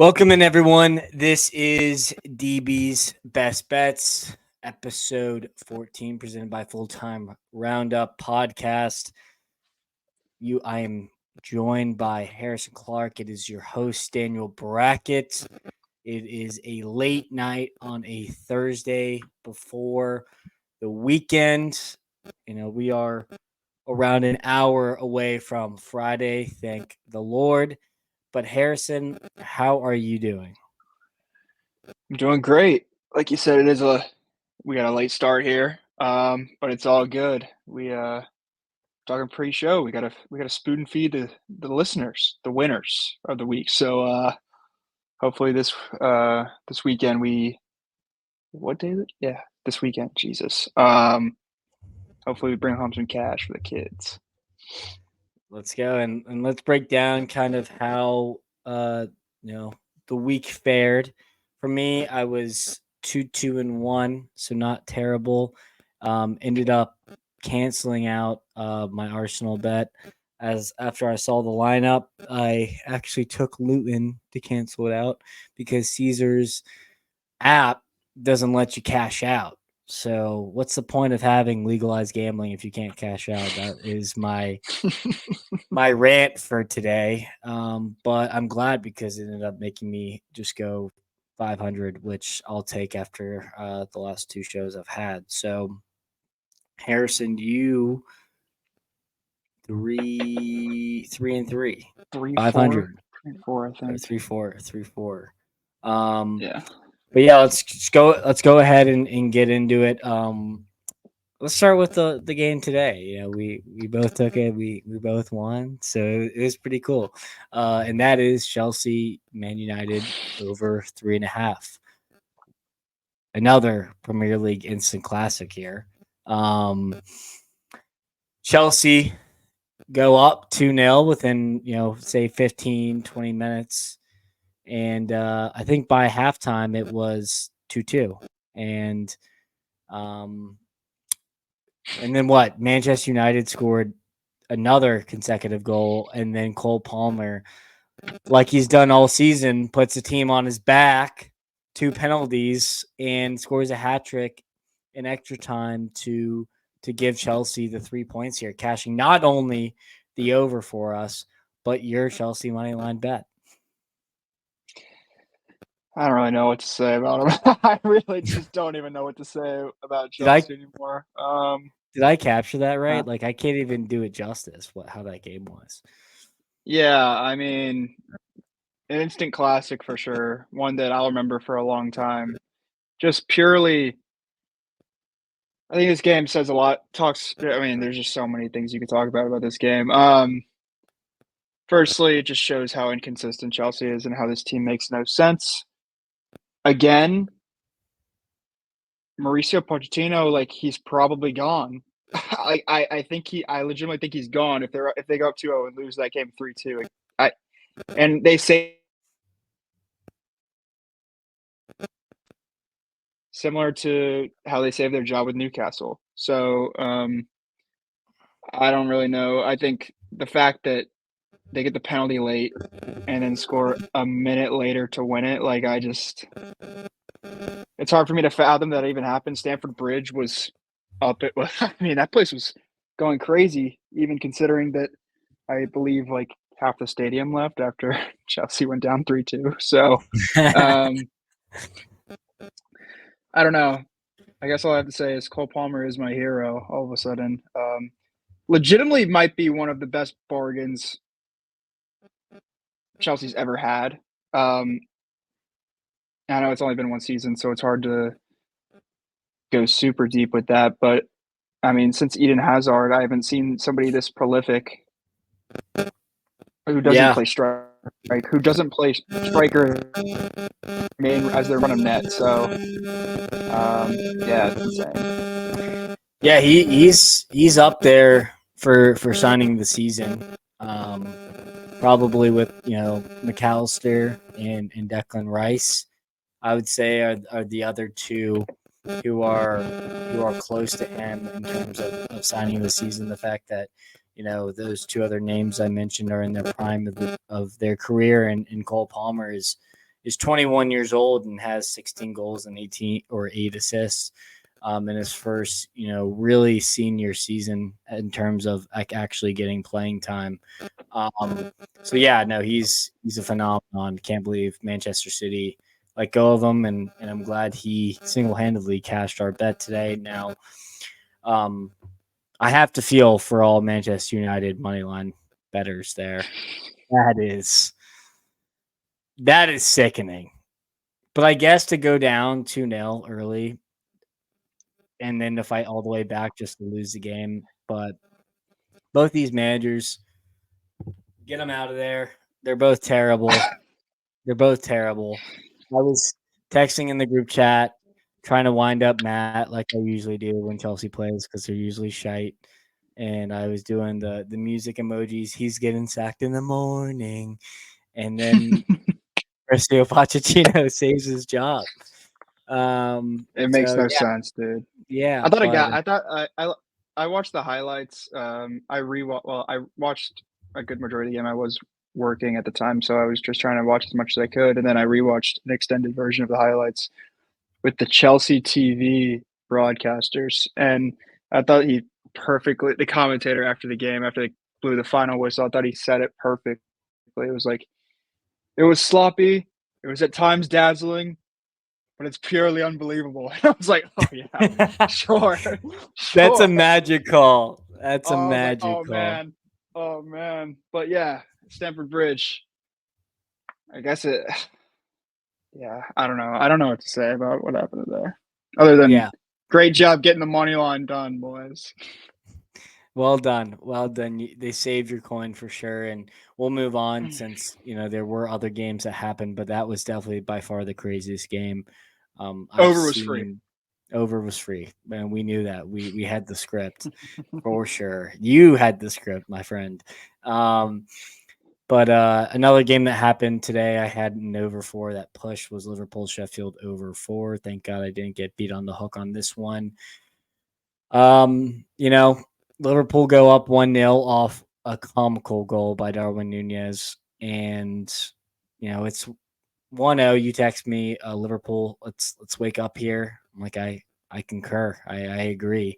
Welcome in, everyone. This is DB's Best Bets, episode 14, presented by Full Time Roundup Podcast. I am joined by Harrison Clark. It is your host, Daniel Brackett. It is a late night on a Thursday before the weekend. We are around an hour away from Friday, thank the Lord. But Harrison, how are you doing? I'm doing great. Like you said, we got a late start here, but it's all good. We talking pre-show. We gotta spoon feed the listeners, the winners of the week. So hopefully this weekend what day is it? Yeah, this weekend. Jesus. Hopefully we bring home some cash for the kids. Let's go and let's break down kind of how the week fared. For me, I was 2-2-1, so not terrible. Ended up canceling out my Arsenal bet as after I saw the lineup, I actually took Luton to cancel it out because Caesar's app doesn't let you cash out. So what's the point of having legalized gambling if you can't cash out? That is my rant for today. But I'm glad because it ended up making me just go 500, which I'll take after the last two shows I've had. So, Harrison, you three and three, Three, 500, 4, I or think. 3-4. Um, Yeah. but yeah, let's go ahead and get into it. Let's start with the game today. We both took it. We both won, so it was pretty cool. And that is Chelsea Man United over 3.5. Another Premier League instant classic here. Um, Chelsea go up 2-0 within say 15, 20 minutes, and I think by halftime it was 2-2, and um, and then what? Manchester United scored another consecutive goal, and then Cole Palmer, like he's done all season, puts the team on his back, 2 penalties, and scores a hat trick in extra time to give Chelsea the 3 points here, cashing not only the over for us, but your Chelsea money line bet. I don't really know what to say about him. I really just don't even know what to say about Did I Chelsea anymore. did I capture that Uh, right? Like I can't even do it justice. How that game was. yeah, I mean, an instant classic for sure. One that I'll remember for a long time. Just purely, I think this game says a lot. I mean, there's just so many things you could talk about this game. Firstly, it just shows how inconsistent Chelsea is and how this team makes no sense. Again, Mauricio Pochettino, like he's probably gone. I legitimately think he's gone if they go up 2-0 and lose that game 3-2. I and they say similar to how they saved their job with Newcastle. So I don't really know. I think the fact that they get the penalty late and then score a minute later to win it, it's hard for me to fathom that even happened. Stamford Bridge was up. I mean, that place was going crazy, even considering that I believe like half the stadium left after Chelsea went down 3-2. So um, I don't know. I guess all I have to say is Cole Palmer is my hero all of a sudden. Legitimately might be one of the best bargains Chelsea's ever had. I know it's only been one season, so it's hard to go super deep with that. But I mean, since Eden Hazard, I haven't seen somebody this prolific who doesn't Yeah. play who doesn't play striker main as their run of net. So yeah, it's insane. Yeah, he's up there for signing the season. Probably with McAllister and Declan Rice, I would say are the other two who are close to him in terms of signing the season. The fact that those two other names I mentioned are in their prime of their career, and Cole Palmer is is 21 years old and has 16 goals and 18 or 8 assists in his first, really senior season in terms of like actually getting playing time. So yeah, no, he's a phenomenon. Can't believe Manchester City let go of him, and I'm glad he single handedly cashed our bet today. Now, um, I have to feel for all Manchester United moneyline betters there. That is sickening. But I guess to go down 2-0 early and then to fight all the way back just to lose the game. But both these managers, get them out of there. They're both terrible. They're both terrible. I was texting in the group chat trying to wind up Matt like I usually do when Chelsea plays because they're usually shite. And I was doing the music emojis. He's getting sacked in the morning. And then Mauricio Pochettino saves his job. It makes So no sense, dude. yeah, I thought but I watched the highlights. I watched a good majority of the game. I was working at the time, so I was just trying to watch as much as I could, and then I rewatched an extended version of the highlights with the Chelsea TV broadcasters, and I thought he perfectly the commentator after the game, after they blew the final whistle, I thought he said it perfectly. It was like it was sloppy, it was at times dazzling, but it's purely unbelievable. And I was like, oh yeah, sure, that's a sure. magic call. That's a I was like, magic call. oh man. But yeah, Stamford Bridge. I guess it. Yeah, I don't know. I don't know what to say about what happened there, other than Yeah. great job getting the money line done, boys. Well done. Well done. They saved your coin for sure. And we'll move on since, there were other games that happened, but that was definitely by far the craziest game I've Over was free. seen. Over was free. And we knew that. We had the script for sure. You had the script, my friend. But another game that happened today, I had an over 4 that push was Liverpool Sheffield over 4. Thank God I didn't get beat on the hook on this one. Um, you know, Liverpool go up 1-0 off a comical goal by Darwin Nunez. And, it's 1-0. You text me, Liverpool, let's wake up here. I'm like, I concur. I agree.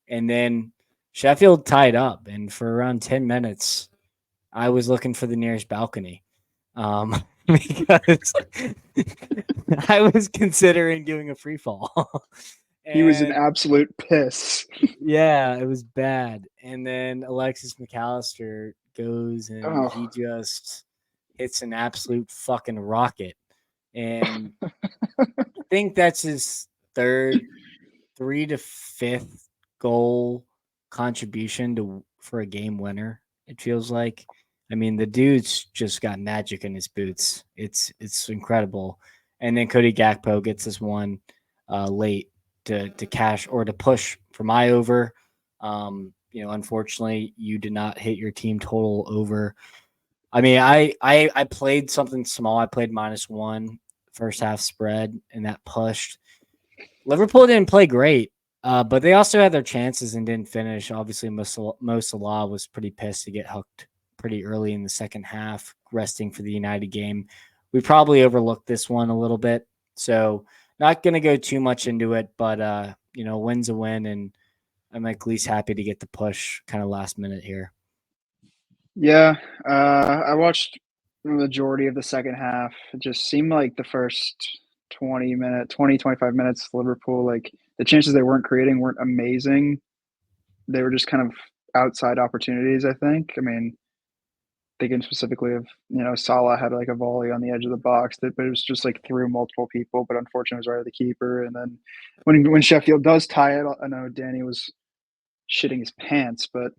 And then Sheffield tied up. And for around 10 minutes, I was looking for the nearest balcony. Because I was considering doing a free fall. He was an And absolute piss. yeah, it was bad. And then Alexis McAllister goes and he Oh, just hits an absolute fucking rocket. And I think that's his third, 3 to 5th goal contribution for a game winner. It feels like. I mean, the dude's just got magic in his boots. It's incredible. And then Cody Gakpo gets this one late to cash or to push for my over. Unfortunately, you did not hit your team total over. I mean, I played something small. I played -1 first half spread, and that pushed. Liverpool didn't play great, but they also had their chances and didn't finish. Obviously, Mo Salah was pretty pissed to get hooked pretty early in the second half, resting for the United game. We probably overlooked this one a little bit, so not going to go too much into it. But win's a win, and I'm at least happy to get the push kind of last minute here. yeah. I watched the majority of the second half. It just seemed like the first 25 minutes, Liverpool, like the chances they weren't creating weren't amazing. They were just kind of outside opportunities, I think. I mean, thinking specifically of, Salah had like a volley on the edge of the box but it was just like through multiple people, but unfortunately it was right at the keeper. And then when Sheffield does tie it, I know Danny was shitting his pants, but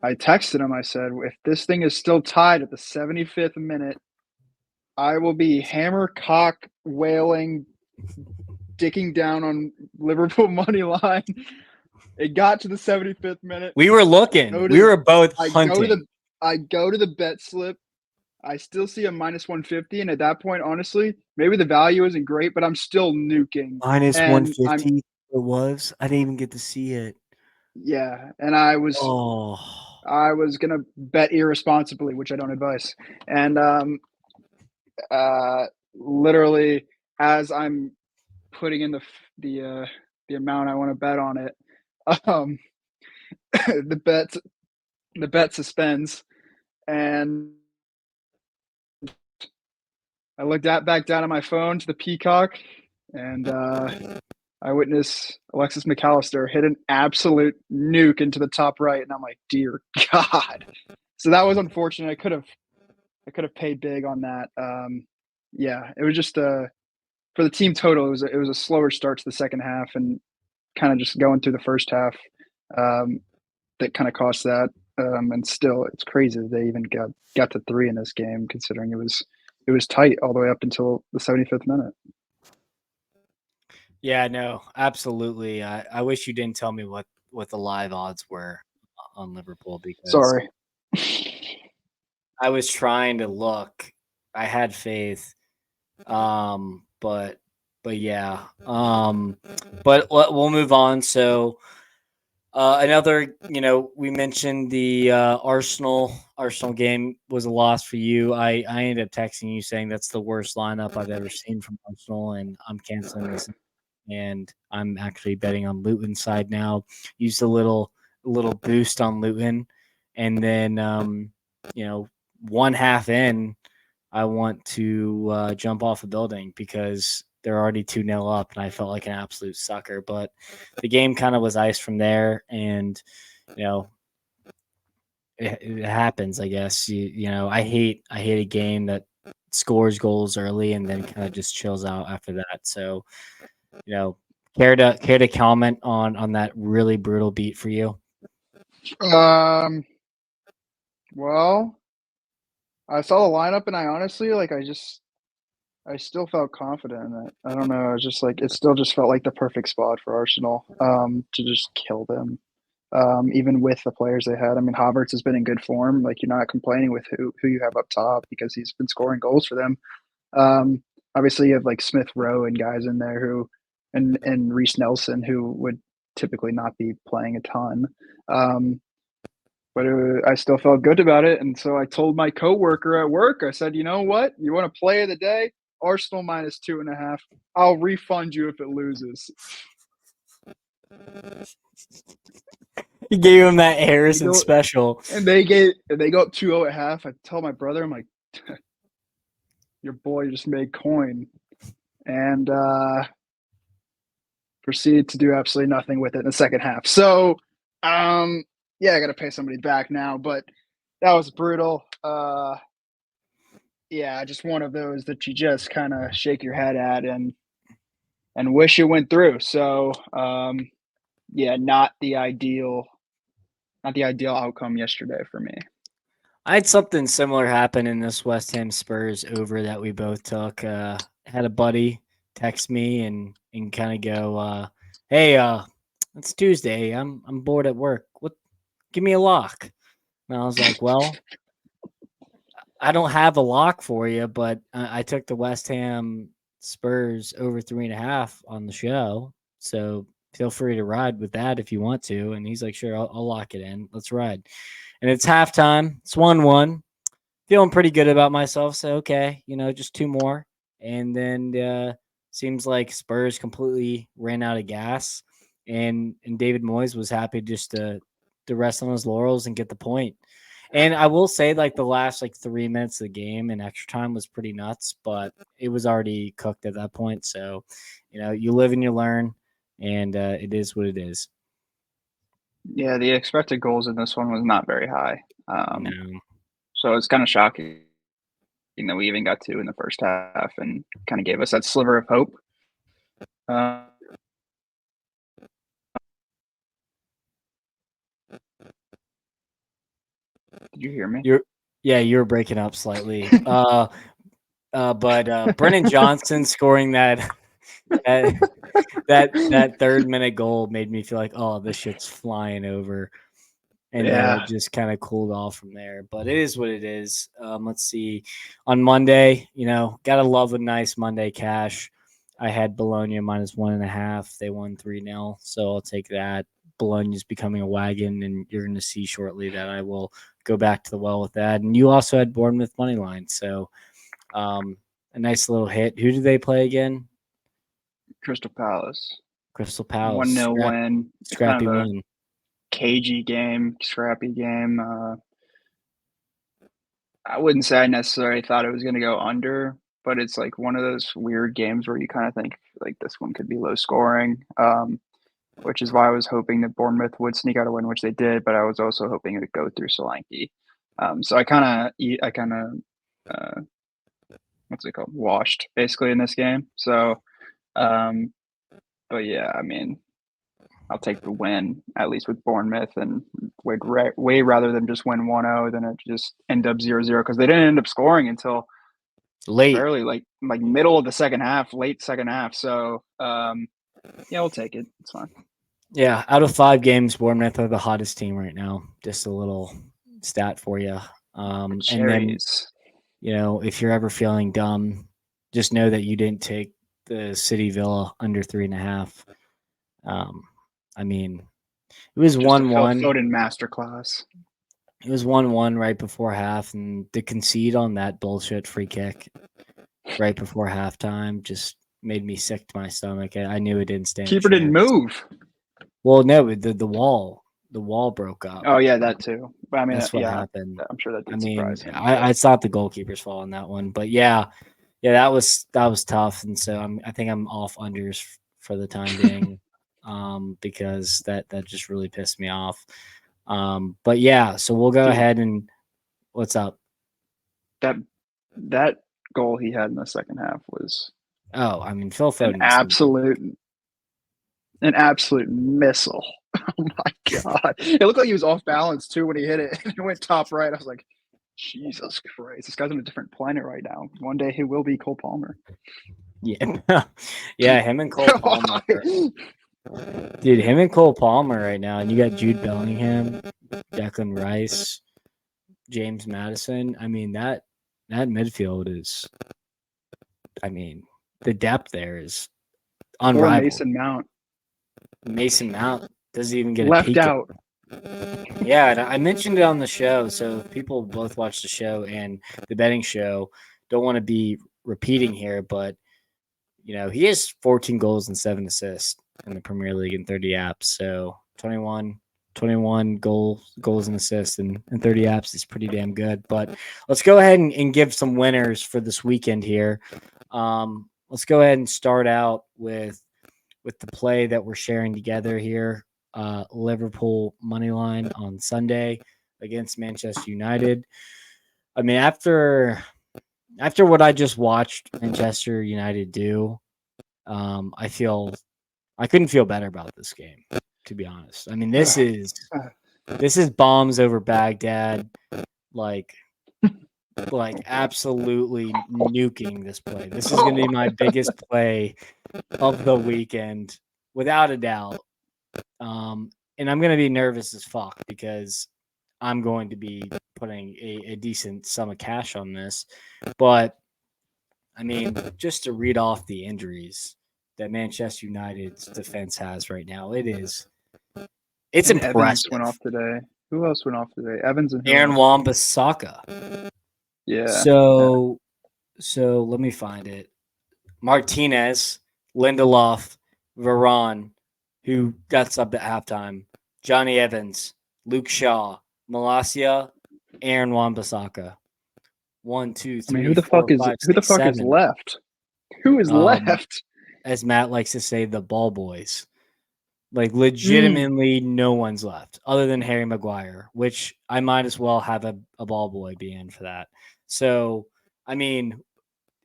I texted him. I said, if this thing is still tied at the 75th minute, I will be hammer cock wailing, dicking down on Liverpool money line. It got to the 75th minute. We were looking. We were both hunting. I go to the bet slip. I still see a -150, and at that point, honestly, maybe the value isn't great, but I'm still nuking. Minus And I'm 150 it was. I didn't even get to see it. yeah, and I was Oh. gonna bet irresponsibly, which I don't advise. And literally as I'm putting in the amount I want to bet on it, um, the bet suspends, and I looked back down at my phone to the peacock, and I witnessed Alexis McAllister hit an absolute nuke into the top right, and I'm like, dear God. So that was unfortunate. I could have paid big on that. Yeah, it was just for the team total. It was a slower start to the second half, and kind of just going through the first half. Um, that kind of cost that. And still, it's crazy that they even got to three in this game, considering it was tight all the way up until the 75th minute. Yeah, no, absolutely. I wish you didn't tell me what the live odds were on Liverpool because Sorry. I was trying to look. I had faith. But yeah. But we'll move on. So another, we mentioned the Arsenal game was a loss for you. I ended up texting you saying that's the worst lineup I've ever seen from Arsenal, and I'm canceling this. And I'm actually betting on Luton's side now. Used a little boost on Luton, and then one half in, I want to jump off a building because they're already 2-0 up, and I felt like an absolute sucker. But the game kind of was ice from there, and you know it happens. I guess I hate a game that scores goals early and then kind of just chills out after that. So you know, care to comment on that really brutal beat for you? Um. Well, I saw the lineup, and I honestly I still felt confident in it. I don't know. I was just like, it still just felt like the perfect spot for Arsenal to just kill them. Even with the players they had. I mean, Havertz has been in good form. Like, you're not complaining with who you have up top because he's been scoring goals for them. Um, Obviously, you have like Smith Rowe and guys in there and Reece Nelson, who would typically not be playing a ton. Um, but I still felt good about it, and so I told my coworker at work. I said, "You know what? You want to play of the day? Arsenal minus 2.5. I'll refund you if it loses." You gave him that They Harrison go special. and they go up 2-0 at half. I tell my brother, I'm like, "Your boy just made coin," and proceeded to do absolutely nothing with it in the second half. So, yeah, I got to pay somebody back now, but that was brutal. Yeah, just one of those that you just kind of shake your head at and wish it went through. So, yeah, not the ideal outcome yesterday for me. I had something similar happen in this West Ham Spurs over that we both took. Had a buddy text me and kind of go, "Hey, it's Tuesday. I'm bored at work. What? Give me a lock." And I was like, "Well, I don't have a lock for you, but I took the West Ham Spurs over 3.5 on the show, so feel free to ride with that if you want to." And he's like, "Sure, I'll lock it in. Let's ride." And it's halftime. It's 1-1. Feeling pretty good about myself. So okay, just two more, and then seems like Spurs completely ran out of gas, and David Moyes was happy just to rest on his laurels and get the point. And I will say, like the last 3 minutes of the game and extra time was pretty nuts, but it was already cooked at that point. So, you live and you learn, and it is what it is. Yeah, the expected goals in this one was not very high. No. So it's kind of shocking that we even got two in the first half and kind of gave us that sliver of hope. Uh, did you hear me? You were breaking up slightly. But Brennan Johnson scoring that that third-minute goal made me feel like, oh, this shit's flying over. And then it Yeah. just kind of cooled off from there. But it is what it is. Let's see. On Monday, gotta love a nice Monday cash. I had Bologna minus 1.5. They won 3-0, so I'll take that. Bologna's becoming a wagon, and you're going to see shortly that I will go back to the well with that. And you also had Bournemouth money line, so a nice little hit. Who do they play again? Crystal Palace. Crystal Palace. 1-0 win. It's kind Scrappy of a win. cagey game, scrappy game. I wouldn't say I necessarily thought it was going to go under, but it's like one of those weird games where you kind of think like this one could be low scoring, which is why I was hoping that Bournemouth would sneak out a win, which they did. But I was also hoping it would go through Solanke. So I kind of, what's it called, washed basically in this game. So, um, but yeah, I mean, I'll take the win at least with Bournemouth, and way rather than just win 1-0 than it just end up 0-0 because they didn't end up scoring until Late. fairly like middle of the second half, late second half. So yeah, we'll take it. It's fine. Yeah, out of 5 games, Bournemouth are the hottest team right now. Just a little stat for you. And then, Cherries. if you're ever feeling dumb, just know that you didn't take the City Villa under 3.5. I mean, it was Just a Phil 1-1. Foden masterclass. It was 1-1 right before half, and the concede on that bullshit free kick right before halftime just made me sick to my stomach. I knew it didn't stand a Keeper didn't chance. move. Well, no, the wall broke up. Oh yeah, that too. But I mean, That's what yeah, happened. I'm sure that I did mean, surprise him. it's not the goalkeeper's fault on that one, but yeah, that was tough, and so I think I'm off unders for the time being, because that just really pissed me off. But yeah, so we'll go Dude, ahead and what's up? that goal he had in the second half was Oh, I mean, Phil an Foden. absolute missile. Oh my god! It looked like he was off balance too when he hit it. It went top right. I was like, Jesus Christ, this guy's on a different planet right now. One day he will be Cole Palmer. Yeah, yeah, him and Cole Palmer. Dude, him and Cole Palmer right now, and you got Jude Bellingham, Declan Rice, James Madison. I mean, that midfield is, I mean, the depth there is Poor unrivaled. Mason Mount doesn't even get left a peek out. Yeah, and I mentioned it on the show, so if people both watch the show and the betting show, don't want to be repeating here, but he has 14 goals and 7 assists in the Premier League in 30 apps. So 21 goals and assists in 30 apps is pretty damn good. But let's go ahead and give some winners for this weekend here. Let's go ahead and start out with the play that we're sharing together here. Liverpool money line on Sunday against Manchester United. I mean, after what I just watched Manchester United do, I couldn't feel better about this game, to be honest. I mean, this is bombs over Baghdad, like absolutely nuking this play. This is going to be my biggest play of the weekend, without a doubt. And I'm going to be nervous as fuck because I'm going to be putting a decent sum of cash on this. But, I mean, just to read off the injuries that Manchester United's defense has right now, it's impressive. Evans went off today. Who else went off today? Evans and Aaron Wan-Bissaka. Yeah. So let me find it. Martinez, Lindelof, Varane, who got subbed at halftime, Johnny Evans, Luke Shaw, Malacia, Aaron Wan-Bissaka. 1, 2, 3. Who the fuck is left? Who is left? As Matt likes to say, the ball boys. Like, legitimately, no one's left other than Harry Maguire, which I might as well have a ball boy be in for that. So, I mean,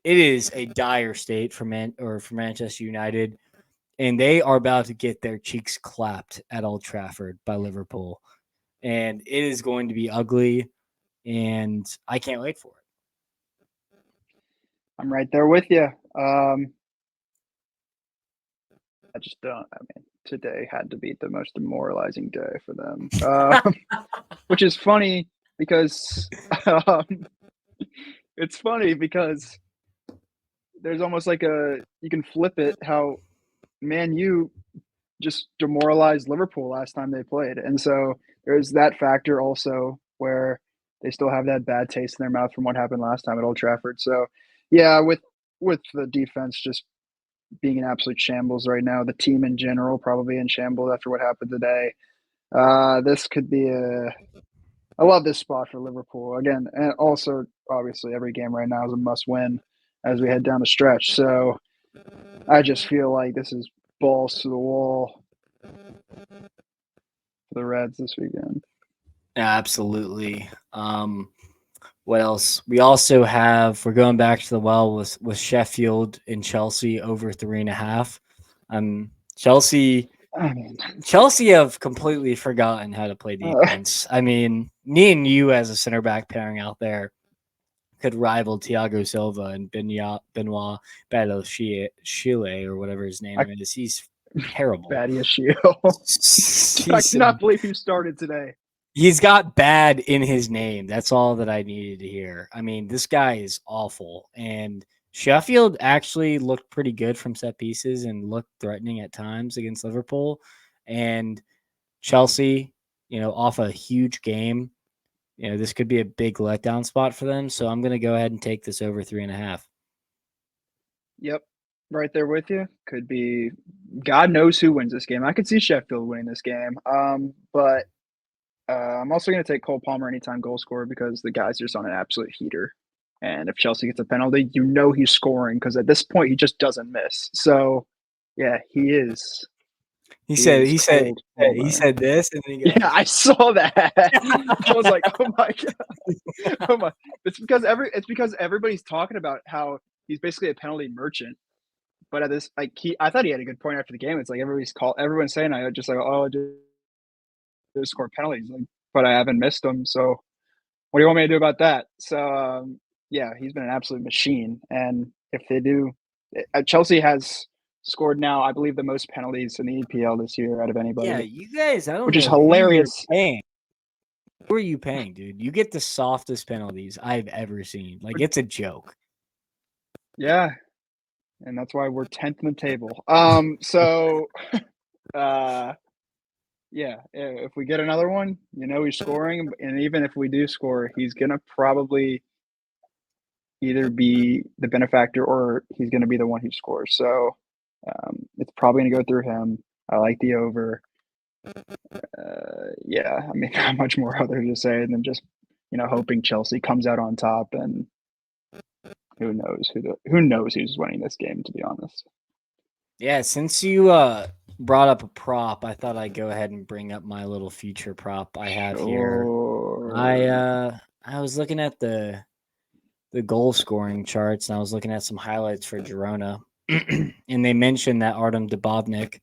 it is a dire state for Manchester United, and they are about to get their cheeks clapped at Old Trafford by Liverpool, and it is going to be ugly, and I can't wait for it. I'm right there with you. I just don't. I mean, today had to be the most demoralizing day for them, which is funny because it's funny because there's almost like you can flip it how Man U just demoralized Liverpool last time they played, and so there's that factor also where they still have that bad taste in their mouth from what happened last time at Old Trafford. So yeah, with with the defense just being in absolute shambles right now, the team in general probably in shambles after what happened today. This could be I love this spot for Liverpool again, and also obviously every game right now is a must-win as we head down the stretch. So I just feel like this is balls to the wall for the Reds this weekend. Absolutely. What else? We also we're going back to the well with Sheffield and Chelsea over 3.5. Chelsea I mean, have completely forgotten how to play defense. I mean, me and you as a center back pairing out there could rival Thiago Silva and Benoit Chile or whatever his name is. He's terrible. Badiashile. I cannot believe he started today. He's got bad in his name. That's all that I needed to hear. I mean, this guy is awful. And Sheffield actually looked pretty good from set pieces and looked threatening at times against Liverpool. And Chelsea, off a huge game, this could be a big letdown spot for them. So I'm going to go ahead and take this over 3.5. Yep. Right there with you. Could be God knows who wins this game. I could see Sheffield winning this game. But I'm also going to take Cole Palmer anytime goal scorer because the guy's just on an absolute heater. And if Chelsea gets a penalty, he's scoring because at this point he just doesn't miss. So, yeah, he is. He said this, and then he goes, yeah, I saw that. I was like, oh my god, oh my! It's because everybody's talking about how he's basically a penalty merchant. But at this, I thought he had a good point after the game. It's like everyone's saying I just like, oh, just score penalties, but I haven't missed them. So what do you want me to do about that? So yeah, he's been an absolute machine. And if they do, Chelsea has scored now, I believe, the most penalties in the EPL this year out of anybody. Yeah, you guys, I don't know. Which is hilarious. Who are you paying, dude? You get the softest penalties I've ever seen. Like, it's a joke. Yeah. And that's why we're 10th in the table. So, yeah, if we get another one, he's scoring. And even if we do score, he's going to probably either be the benefactor or he's going to be the one who scores. So it's probably going to go through him. I like the over. Yeah, I mean, not much more other to say than just, hoping Chelsea comes out on top, and who knows who's winning this game, to be honest. Yeah, since you brought up a prop, I thought I'd go ahead and bring up my little future prop I have here. I was looking at the goal scoring charts, and I was looking at some highlights for Girona, and they mentioned that Artem Dubovnik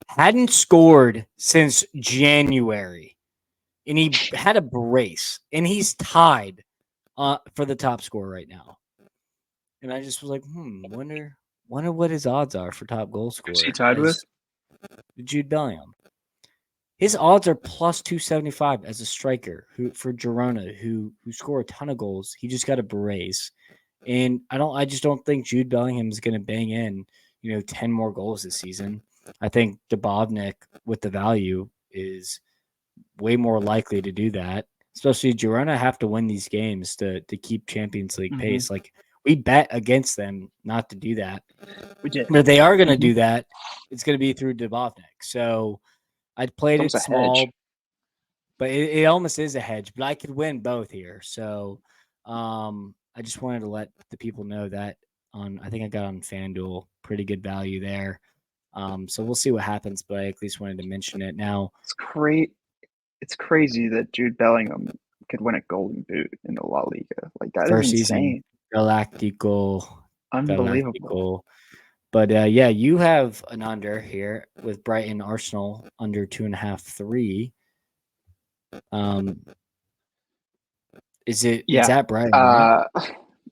hadn't scored since January, and he had a brace, and he's tied for the top scorer right now. And I just was like, wonder what his odds are for top goal scorer. Who's he tied with? Jude Bellingham. His odds are plus 275 as a striker for Girona, who score a ton of goals. He just got a brace. And I just don't think Jude Bellingham is going to bang in, 10 more goals this season. I think Dubovnik with the value is way more likely to do that. Especially Girona have to win these games to keep Champions League pace. Like, we bet against them not to do that. We did. But they are going to do that. It's going to be through Dubovnik. So I'd played it small, but it almost is a hedge. But I could win both here. So I just wanted to let the people know that I think I got on FanDuel, pretty good value there. So we'll see what happens, but I at least wanted to mention it. Now, it's great. It's crazy that Jude Bellingham could win a Golden Boot in the La Liga. Like, that is insane. Galactical. Unbelievable. But yeah, you have an under here with Brighton Arsenal under 2.5, 3. Is at Brighton? Right?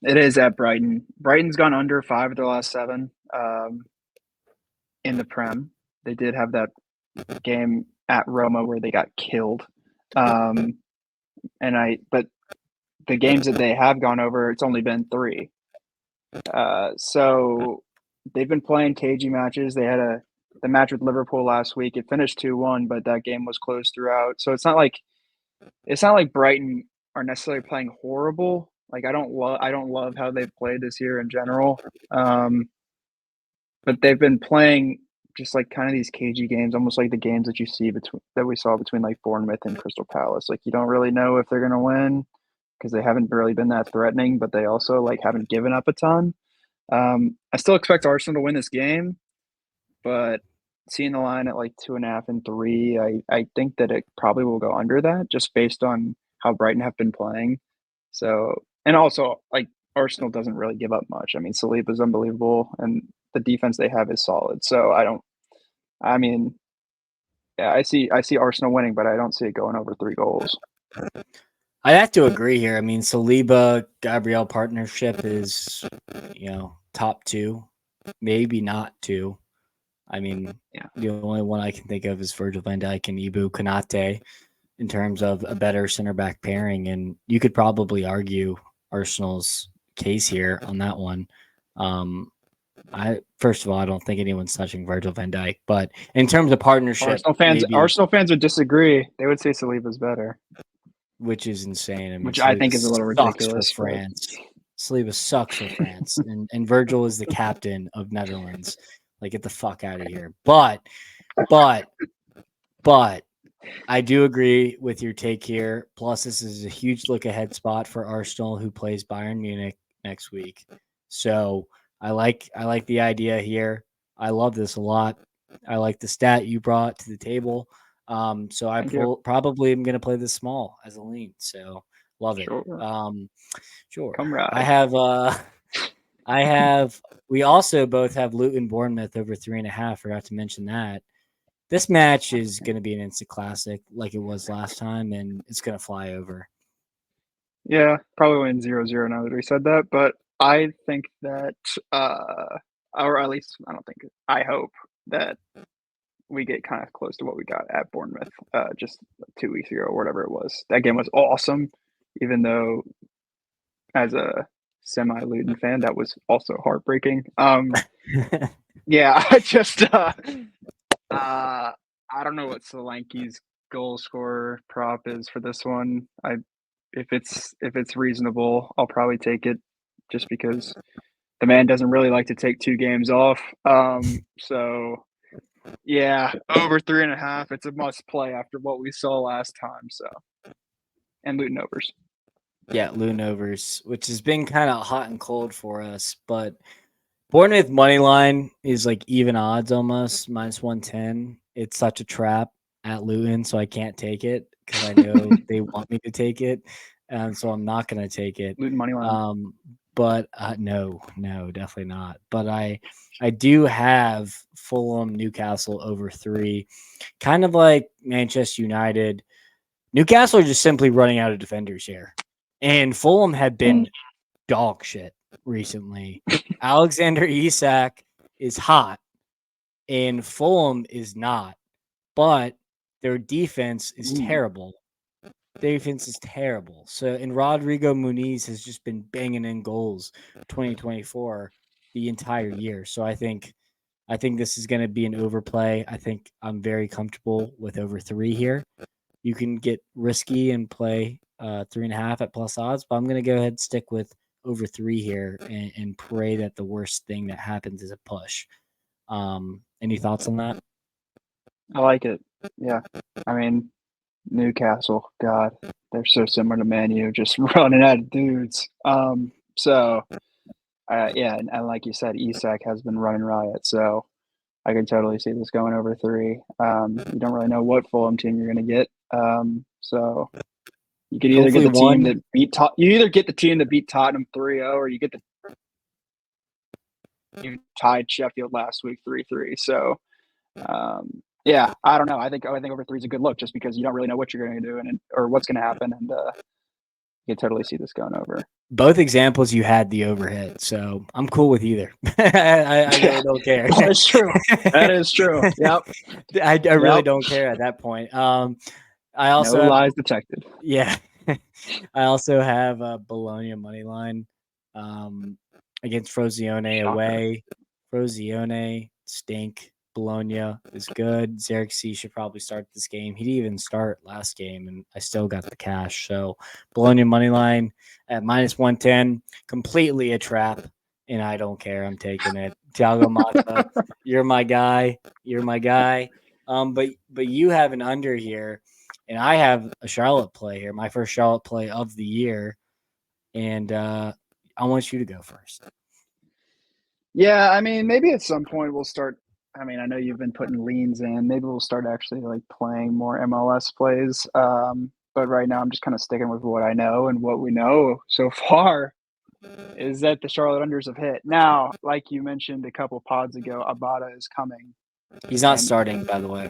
It is at Brighton. Brighton's gone under 5 of their last 7 in the Prem. They did have that game at Roma where they got killed. But the games that they have gone over, it's only been 3. So they've been playing cagey matches. They had the match with Liverpool last week. It finished 2-1, but that game was close throughout. So it's not like Brighton are necessarily playing horrible. Like I don't love how they've played this year in general. But they've been playing just like kind of these cagey games, almost like the games that we saw between like Bournemouth and Crystal Palace. Like you don't really know if they're gonna win because they haven't really been that threatening, but they also like haven't given up a ton. I still expect Arsenal to win this game, but seeing the line at like 2.5 and 3, I think that it probably will go under that just based on how Brighton have been playing. So, and also like Arsenal doesn't really give up much. I mean, Saliba is unbelievable, and the defense they have is solid. So I don't. I mean, yeah, I see Arsenal winning, but I don't see it going over 3 goals. I have to agree here. I mean, Saliba Gabriel partnership is, top 2, maybe not 2. I mean, Yeah, the only one I can think of is Virgil van Dijk and Ibu Konate in terms of a better center back pairing, and you could probably argue Arsenal's case here on that one. I first of all, I don't think anyone's touching Virgil van Dijk, but in terms of partnership, maybe, Arsenal fans would disagree. They would say Saliba's better, which is insane. I mean, which I think is a little sucks for ridiculous. France. Saliba sucks for France, and Virgil is the captain of Netherlands. Like, get the fuck out of here. But I do agree with your take here. Plus, this is a huge look ahead spot for Arsenal, who plays Bayern Munich next week. So I like the idea here. I love this a lot. I like the stat you brought to the table. So I Thank you. probably am going to play this small as a lean. So love it. Sure. Sure. Come ride. I have. We also both have Luton Bournemouth over 3.5. Forgot to mention that. This match is going to be an instant classic like it was last time, and it's going to fly over. Yeah, probably win 0-0 now that we said that, but I think that, or at least I hope that we get kind of close to what we got at Bournemouth just 2 weeks ago or whatever it was. That game was awesome, even though as a semi-Luton fan, that was also heartbreaking. Yeah, I don't know what Solanke's goal scorer prop is for this one. If it's reasonable, I'll probably take it just because the man doesn't really like to take 2 games off. So yeah, over 3.5. It's a must play after what we saw last time. So, and Luton overs. Yeah, Luton overs, which has been kind of hot and cold for us, but Bournemouth money line is like even odds almost -110. It's such a trap at Luton, so I can't take it because I know they want me to take it, and so I'm not going to take it. Luton money line. But no, definitely not. But I do have Fulham Newcastle over 3, kind of like Manchester United. Newcastle are just simply running out of defenders here, and Fulham have been dog shit recently. Alexander Isak is hot, and Fulham is not, but their defense is terrible. Their defense is terrible. So, and Rodrigo Muniz has just been banging in goals 2024 the entire year. So I think this is going to be an overplay. I think I'm very comfortable with over 3 here. You can get risky and play 3.5 at plus odds, but I'm going to go ahead and stick with over 3 here and pray that the worst thing that happens is a push. Any thoughts on that? I like it. Yeah, I mean Newcastle. God, they're so similar to Man U, just running out of dudes. So yeah, and like you said, Isak has been running riot. So I can totally see this going over 3. You don't really know what Fulham team you're going to get. So you could either Hopefully get the team one. that beat you either get the team that beat Tottenham 3-0, or you get the you tied Sheffield last week 3-3. So yeah, I don't know. I think over 3 is a good look just because you don't really know what you're going to do or what's going to happen, and you can totally see this going over. Both examples you had the overhead, so I'm cool with either. I really don't care. That is true. That is true. Yep. I really don't care at that point. I also no have, lies detected. Yeah. I also have Bologna money line against Frosinone away. Frosinone stink. Bologna is good. Xerxes should probably start this game. He didn't even start last game, and I still got the cash. So Bologna money line at -110, completely a trap, and I don't care. I'm taking it. Thiago Motta, you're my guy. You're my guy. But you have an under here, and I have a Charlotte play here. My first Charlotte play of the year, and I want you to go first. Yeah, I mean, maybe at some point we'll start. I mean, I know you've been putting leans in. Maybe we'll start actually like playing more MLS plays. But right now, I'm just kind of sticking with what I know, and what we know so far is that the Charlotte Unders have hit. Now, like you mentioned a couple pods ago, Abada is coming. He's not And starting, by the way.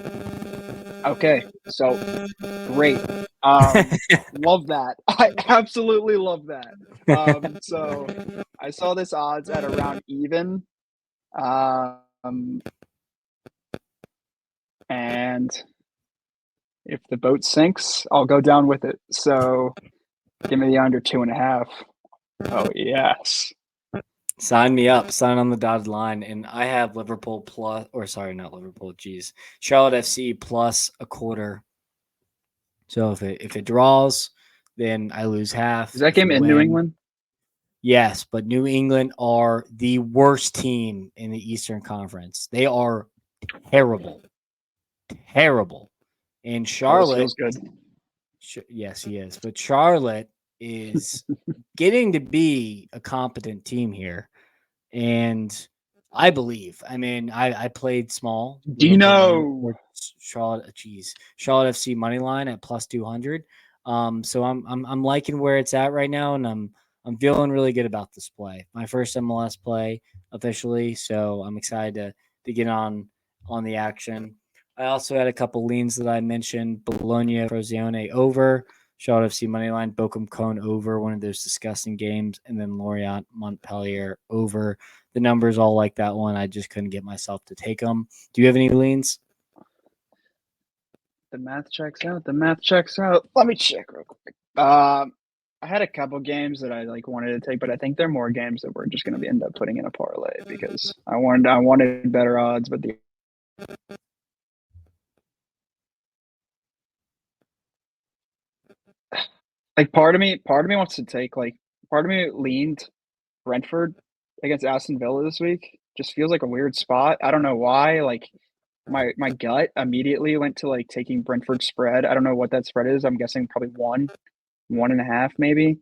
okay, so great. Love that. I absolutely love that. So I saw this odds at around even. And if the boat sinks, I'll go down with it. So give me the under 2.5. Oh, yes. Sign me up. Sign on the dotted line. And I have Liverpool plus, or sorry, not Liverpool. Geez, Charlotte FC plus a quarter. So if it draws, then I lose half. Is that If game we in New win, England? yes. But New England are the worst team in the Eastern Conference. They are terrible, terrible. And Carlos Charlotte, feels good. yes, he is. But Charlotte is getting to be a competent team here. And I believe. I mean, I played small Liverpool money Dino. or Charlotte FC money line at +200. So I'm liking where it's at right now, and I'm feeling really good about this play. My first MLS play officially, so I'm excited to get on the action. I also had a couple leans that I mentioned: Bologna Frosinone over, Charlotte FC moneyline, Bochum Cone over, one of those disgusting games, and then Lorient Montpellier over. The numbers all like that one. I just couldn't get myself to take them. Do you have any leans? The math checks out. The math checks out. Let me check real quick. I had a couple games that I like wanted to take, but I think there are more games that we're just going to end up putting in a parlay because I wanted better odds, but the like part of me wants to take part of me leaned Brentford against Aston Villa this week. Just feels like a weird spot. I don't know why. Like my gut immediately went to like taking Brentford spread. I don't know what that spread is. I'm guessing probably 1.5 maybe.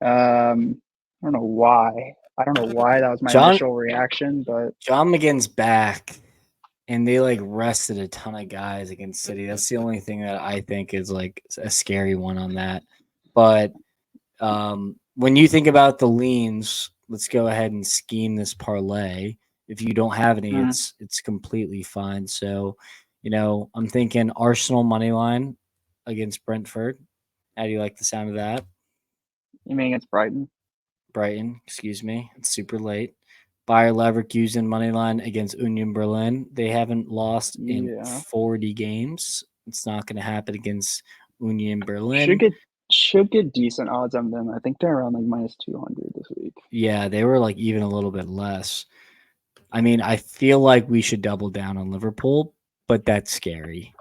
I don't know why. I don't know why that was my John initial reaction, but John McGinn's back, and they like rested a ton of guys against City. That's the only thing that I think is like a scary one on that. But when you think about the leans, let's go ahead and scheme this parlay. If you don't have any, it's completely fine. So, I'm thinking Arsenal money line against Brentford. How do you like the sound of that? you mean it's Brighton? Brighton, excuse me. It's super late. Bayer Leverkusen money line against Union Berlin. They haven't lost in Yeah. 40 games. It's not going to happen against Union Berlin. Should get decent odds on them. I think they're around like -200 this week. Yeah, they were like even a little bit less. I mean, I feel like we should double down on Liverpool, but that's scary.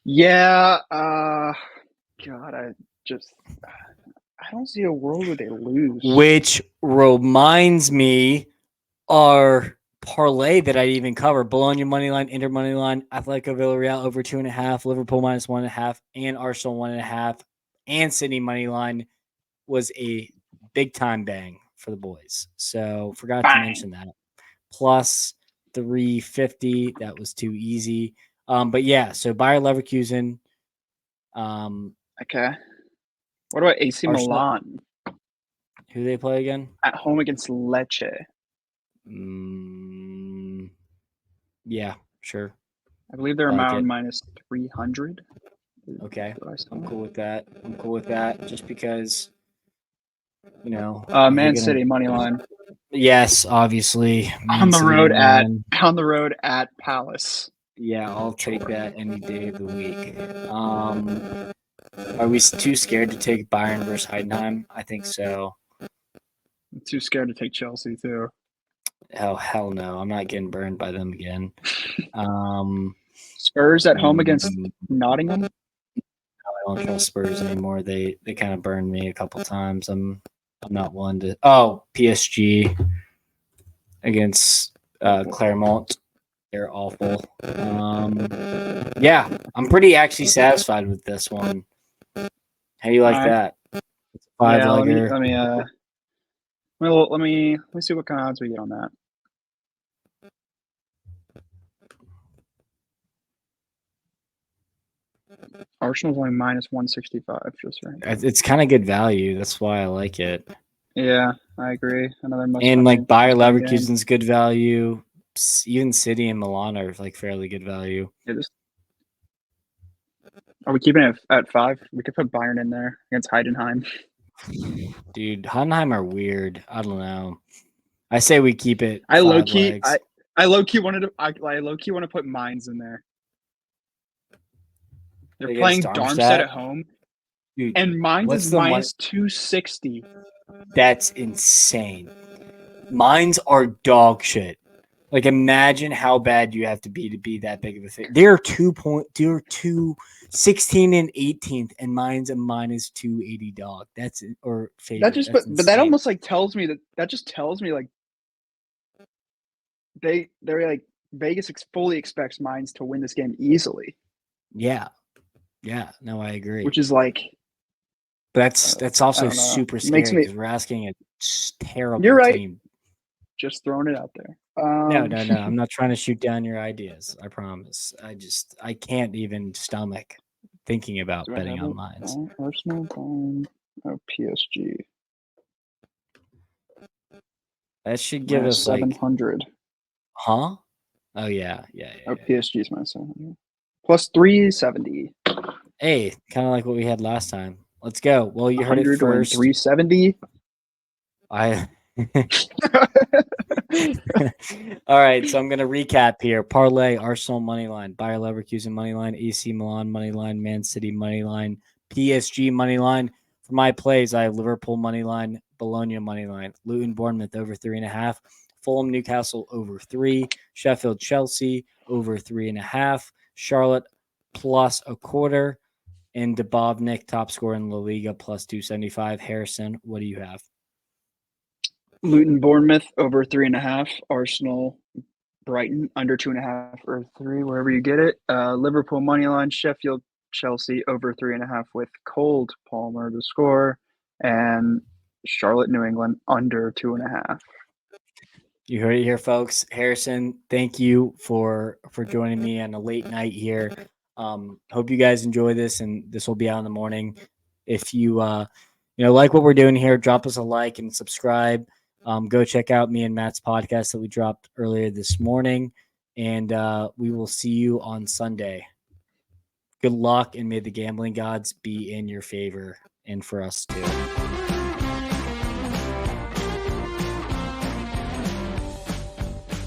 Yeah, God, I don't see a world where they lose. Which reminds me, our parlay that I even cover: Bologna money line, Inter money line, Atletico Villarreal over 2.5, Liverpool -1.5, and Arsenal 1.5, and Sydney money line was a big time bang for the boys. So forgot to mention that. Plus 350, that was too easy. But yeah, so Bayer Leverkusen. Okay. What about AC Arsenal, Milan who they play again? at home against Lecce? Yeah, sure. I believe they're Like around it. -300. Okay. I'm cool with that. Just because, Man City money line yes, obviously. on Man the City road money line. at Palace. Yeah, I'll take that any day of the week. Are we too scared to take Bayern versus Heidenheim? I think so. I'm too scared to take Chelsea too. Oh hell no! I'm not getting burned by them again. Spurs at home against Nottingham. I don't trust Spurs anymore. They kind of burned me a couple times. I'm not one to. Oh, PSG against Claremont. They're awful. Yeah, I'm pretty actually satisfied with this one. How do you like that? It's a five Yeah, legger. let me see what kind of odds we get on that. Arsenal's only minus 165, just right. It's kind of good value. That's why I like it. Yeah, I agree. Another must. And like Bayer Leverkusen's good value. Even City and Milan are like fairly good value. Yeah, are we keeping it at 5? We could put Bayern in there against Heidenheim. Dude, Heidenheim are weird. I don't know. I say we keep it. I low key. I low key want to put Mainz in there. They're playing Darmstadt at home, dude, and Mainz is minus 260. That's insane. Mainz are dog shit. Like, imagine how bad you have to be that big of a thing. They're 16 and 18th, and Mainz a minus 280 dog. That's or favorite. That just, but that almost like tells me that just tells me like they're like Vegas fully expects Mainz to win this game easily. Yeah, no, I agree. Which is like that's also super scary because we're asking a terrible team. Just throwing it out there. No. I'm not trying to shoot down your ideas. I promise. I can't even stomach thinking about betting on Mainz. Arsenal, PSG. That should give us 700. Huh? Oh yeah. PSG is minus 700. Plus 370. Hey, kind of like what we had last time. Let's go. Well, you heard it first. 370. All right, so I'm going to recap here. Parlay, Arsenal moneyline, Bayer Leverkusen moneyline, AC Milan moneyline, Man City moneyline, PSG moneyline. For my plays, I have Liverpool moneyline, Bologna moneyline, Luton Bournemouth over 3.5, Fulham Newcastle over 3, Sheffield Chelsea over 3.5, Charlotte plus a quarter, and Dubovnik top scorer in La Liga plus 275. Harrison, what do you have? Luton Bournemouth over 3.5. Arsenal Brighton under 2.5 or 3, wherever you get it. Liverpool moneyline, Sheffield Chelsea over 3.5 with Cold Palmer to score, and Charlotte New England under 2.5. You heard it here, folks. Harrison, thank you for joining me on a late night here. Hope you guys enjoy this, and this will be out in the morning. If you like what we're doing here, drop us a like and subscribe. Go check out me and Matt's podcast that we dropped earlier this morning, and we will see you on Sunday. Good luck, and may the gambling gods be in your favor and for us too.